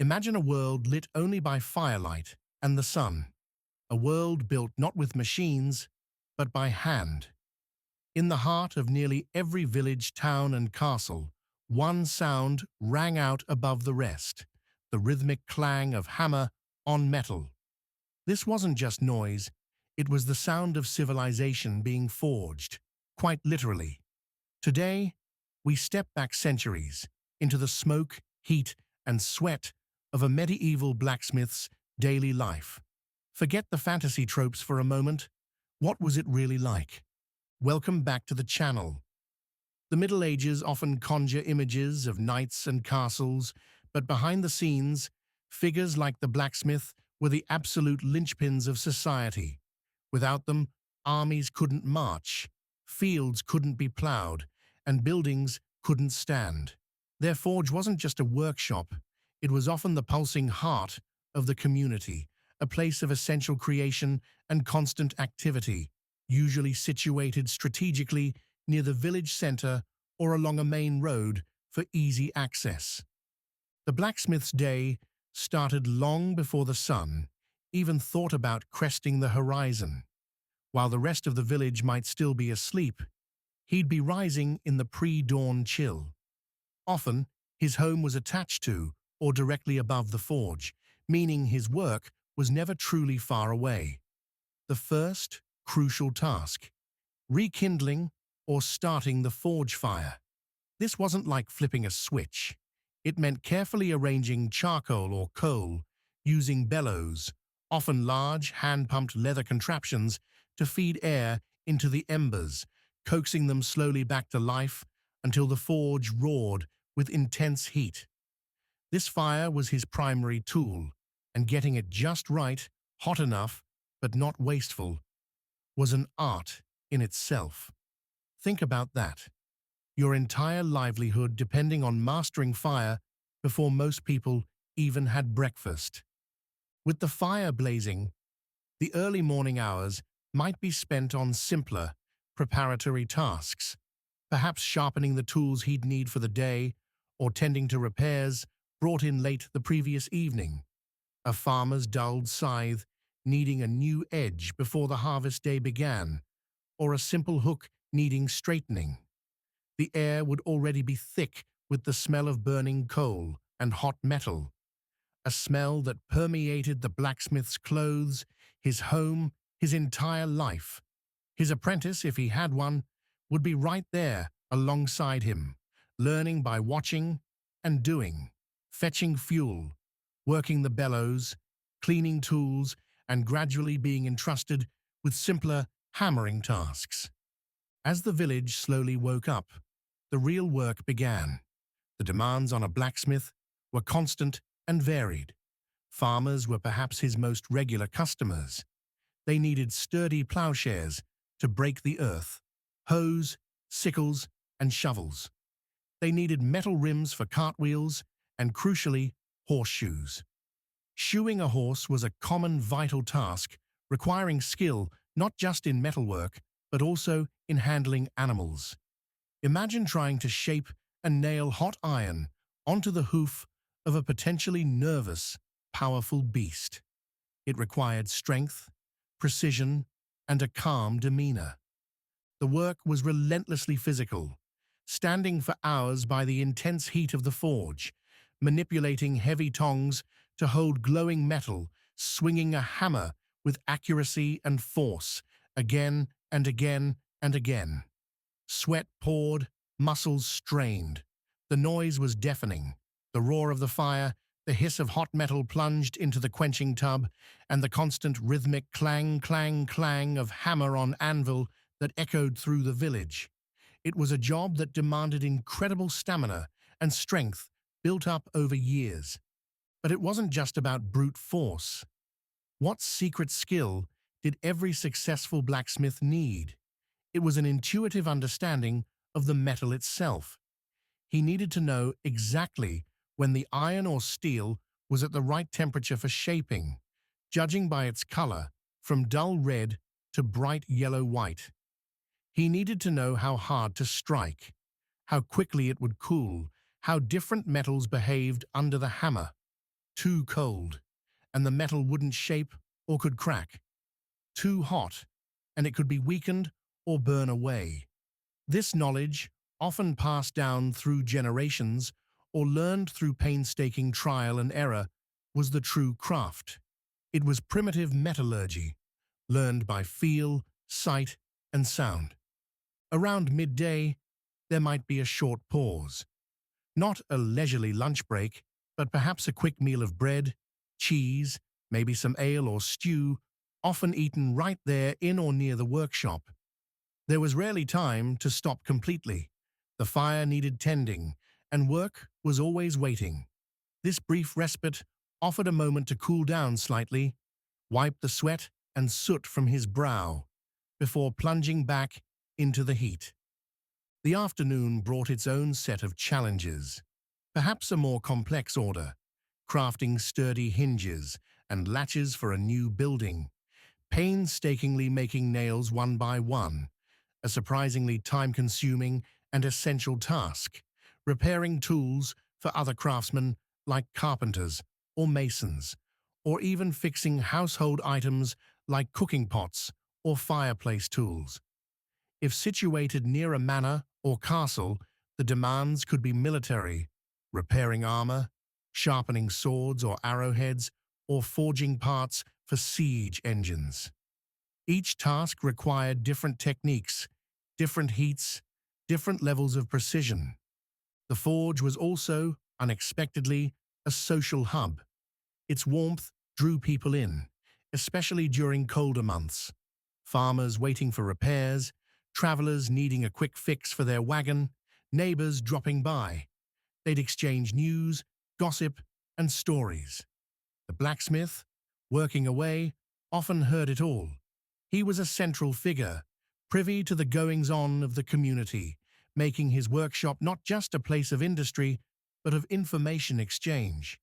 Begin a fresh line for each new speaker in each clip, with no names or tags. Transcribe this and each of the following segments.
Imagine a world lit only by firelight and the sun, a world built not with machines, but by hand. In the heart of nearly every village, town, and castle, one sound rang out above the rest, the rhythmic clang of hammer on metal. This wasn't just noise, it was the sound of civilization being forged, quite literally. Today, we step back centuries into the smoke, heat, and sweat of a medieval blacksmith's daily life. Forget the fantasy tropes for a moment. What was it really like? Welcome back to the channel. The Middle Ages often conjure images of knights and castles, but behind the scenes, figures like the blacksmith were the absolute linchpins of society. Without them, armies couldn't march, fields couldn't be plowed, and buildings couldn't stand. Their forge wasn't just a workshop, it was often the pulsing heart of the community, a place of essential creation and constant activity, usually situated strategically near the village center or along a main road for easy access. The blacksmith's day started long before the sun even thought about cresting the horizon. While the rest of the village might still be asleep, he'd be rising in the pre-dawn chill. Often, his home was attached to or directly above the forge, meaning his work was never truly far away. The first crucial task: rekindling or starting the forge fire. This wasn't like flipping a switch. It meant carefully arranging charcoal or coal, using bellows, often large, hand-pumped leather contraptions, to feed air into the embers, coaxing them slowly back to life until the forge roared with intense heat. This fire was his primary tool, and getting it just right, hot enough, but not wasteful, was an art in itself. Think about that. Your entire livelihood depending on mastering fire before most people even had breakfast. With the fire blazing, the early morning hours might be spent on simpler, preparatory tasks, perhaps sharpening the tools he'd need for the day or tending to repairs brought in late the previous evening. A farmer's dulled scythe needing a new edge before the harvest day began, or a simple hook needing straightening. The air would already be thick with the smell of burning coal and hot metal, a smell that permeated the blacksmith's clothes, his home, his entire life. His apprentice, if he had one, would be right there alongside him, learning by watching and doing, fetching fuel, working the bellows, cleaning tools, and gradually being entrusted with simpler hammering tasks. As the village slowly woke up, the real work began. The demands on a blacksmith were constant and varied. Farmers were perhaps his most regular customers. They needed sturdy plowshares to break the earth, hoes, sickles, and shovels. They needed metal rims for cartwheels and, crucially, horseshoes. Shoeing a horse was a common vital task, requiring skill not just in metalwork, but also in handling animals. Imagine trying to shape and nail hot iron onto the hoof of a potentially nervous, powerful beast. It required strength, precision, and a calm demeanor. The work was relentlessly physical, standing for hours by the intense heat of the forge, manipulating heavy tongs to hold glowing metal, swinging a hammer with accuracy and force, again and again and again. Sweat poured, muscles strained. The noise was deafening. The roar of the fire, the hiss of hot metal plunged into the quenching tub, and the constant rhythmic clang, clang, clang of hammer on anvil that echoed through the village. It was a job that demanded incredible stamina and strength built up over years. But it wasn't just about brute force. What secret skill did every successful blacksmith need? It was an intuitive understanding of the metal itself. He needed to know exactly when the iron or steel was at the right temperature for shaping, judging by its color, from dull red to bright yellow-white. He needed to know how hard to strike, how quickly it would cool, how different metals behaved under the hammer. Too cold, and the metal wouldn't shape or could crack. Too hot, and it could be weakened or burn away. This knowledge, often passed down through generations or learned through painstaking trial and error, was the true craft. It was primitive metallurgy, learned by feel, sight, and sound. Around midday, there might be a short pause. Not a leisurely lunch break, but perhaps a quick meal of bread, cheese, maybe some ale or stew, often eaten right there in or near the workshop. There was rarely time to stop completely. The fire needed tending, and work was always waiting. This brief respite offered a moment to cool down slightly, wipe the sweat and soot from his brow, before plunging back into the heat. The afternoon brought its own set of challenges, perhaps a more complex order, crafting sturdy hinges and latches for a new building, painstakingly making nails one by one, a surprisingly time-consuming and essential task, repairing tools for other craftsmen like carpenters or masons, or even fixing household items like cooking pots or fireplace tools. If situated near a manor or castle, the demands could be military, repairing armor, sharpening swords or arrowheads, or forging parts for siege engines. Each task required different techniques, different heats, different levels of precision. The forge was also, unexpectedly, a social hub. Its warmth drew people in, especially during colder months. Farmers waiting for repairs, travelers needing a quick fix for their wagon, neighbors dropping by. They'd exchange news, gossip, and stories. The blacksmith, working away, often heard it all. He was a central figure, privy to the goings-on of the community, making his workshop not just a place of industry, but of information exchange.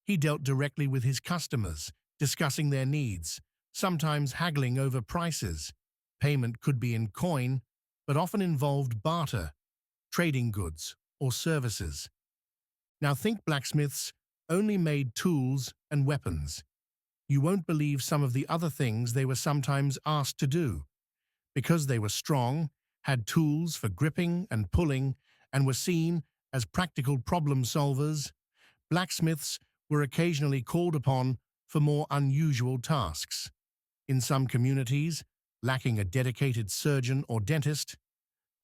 He dealt directly with his customers, discussing their needs, sometimes haggling over prices. Payment could be in coin, but often involved barter, trading goods, or services. Now think blacksmiths only made tools and weapons. You won't believe some of the other things they were sometimes asked to do. Because they were strong, had tools for gripping and pulling, and were seen as practical problem solvers, blacksmiths were occasionally called upon for more unusual tasks. In some communities, lacking a dedicated surgeon or dentist,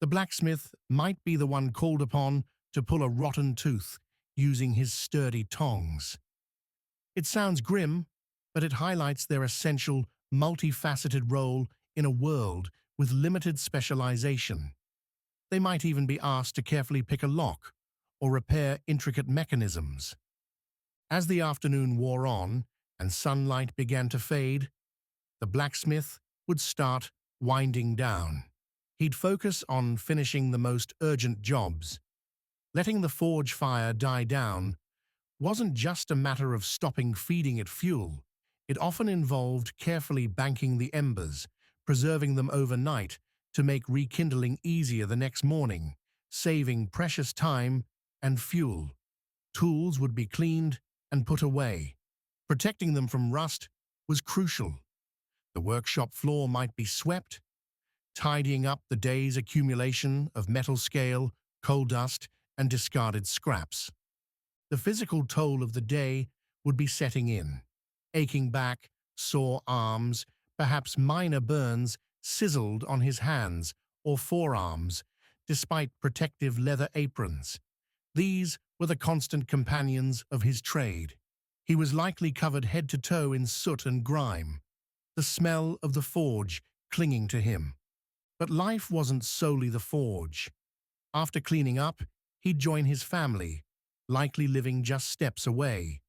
the blacksmith might be the one called upon to pull a rotten tooth using his sturdy tongs. It sounds grim, but it highlights their essential, multifaceted role in a world with limited specialization. They might even be asked to carefully pick a lock or repair intricate mechanisms. As the afternoon wore on and sunlight began to fade, the blacksmith would start winding down. He'd focus on finishing the most urgent jobs. Letting the forge fire die down wasn't just a matter of stopping feeding it fuel. It often involved carefully banking the embers, preserving them overnight to make rekindling easier the next morning, saving precious time and fuel. Tools would be cleaned and put away. Protecting them from rust was crucial. The workshop floor might be swept, tidying up the day's accumulation of metal scale, coal dust, and discarded scraps. The physical toll of the day would be setting in. Aching back, sore arms, perhaps minor burns sizzled on his hands or forearms, despite protective leather aprons. These were the constant companions of his trade. He was likely covered head to toe in soot and grime, the smell of the forge clinging to him. But life wasn't solely the forge. After cleaning up, he'd join his family, likely living just steps away.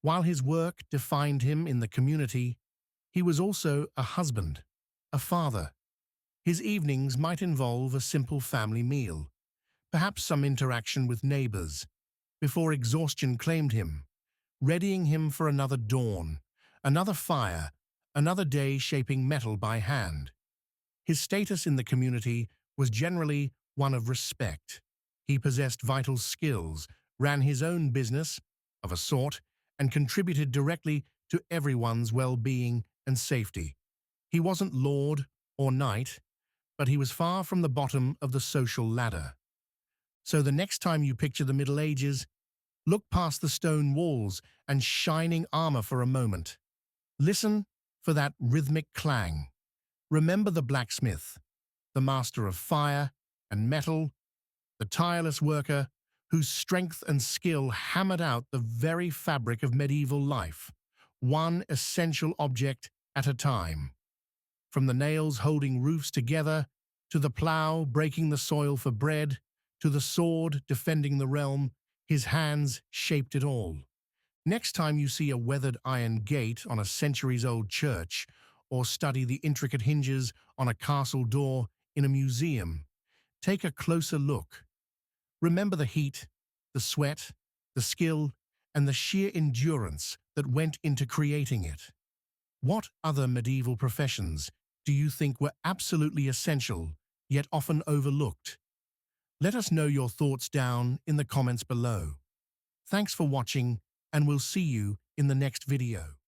While his work defined him in the community, he was also a husband, a father. His evenings might involve a simple family meal, perhaps some interaction with neighbors, before exhaustion claimed him, readying him for another dawn, another fire, another day shaping metal by hand. His status in the community was generally one of respect. He possessed vital skills, ran his own business, of a sort, and contributed directly to everyone's well-being and safety. He wasn't lord or knight, but he was far from the bottom of the social ladder. So the next time you picture the Middle Ages, look past the stone walls and shining armor for a moment. Listen for that rhythmic clang. Remember the blacksmith, the master of fire and metal, the tireless worker whose strength and skill hammered out the very fabric of medieval life, one essential object at a time. From the nails holding roofs together, to the plough breaking the soil for bread, to the sword defending the realm, his hands shaped it all. Next time you see a weathered iron gate on a centuries-old church, or study the intricate hinges on a castle door in a museum, take a closer look. Remember the heat, the sweat, the skill, and the sheer endurance that went into creating it. What other medieval professions do you think were absolutely essential, yet often overlooked? Let us know your thoughts down in the comments below. Thanks for watching, and we'll see you in the next video.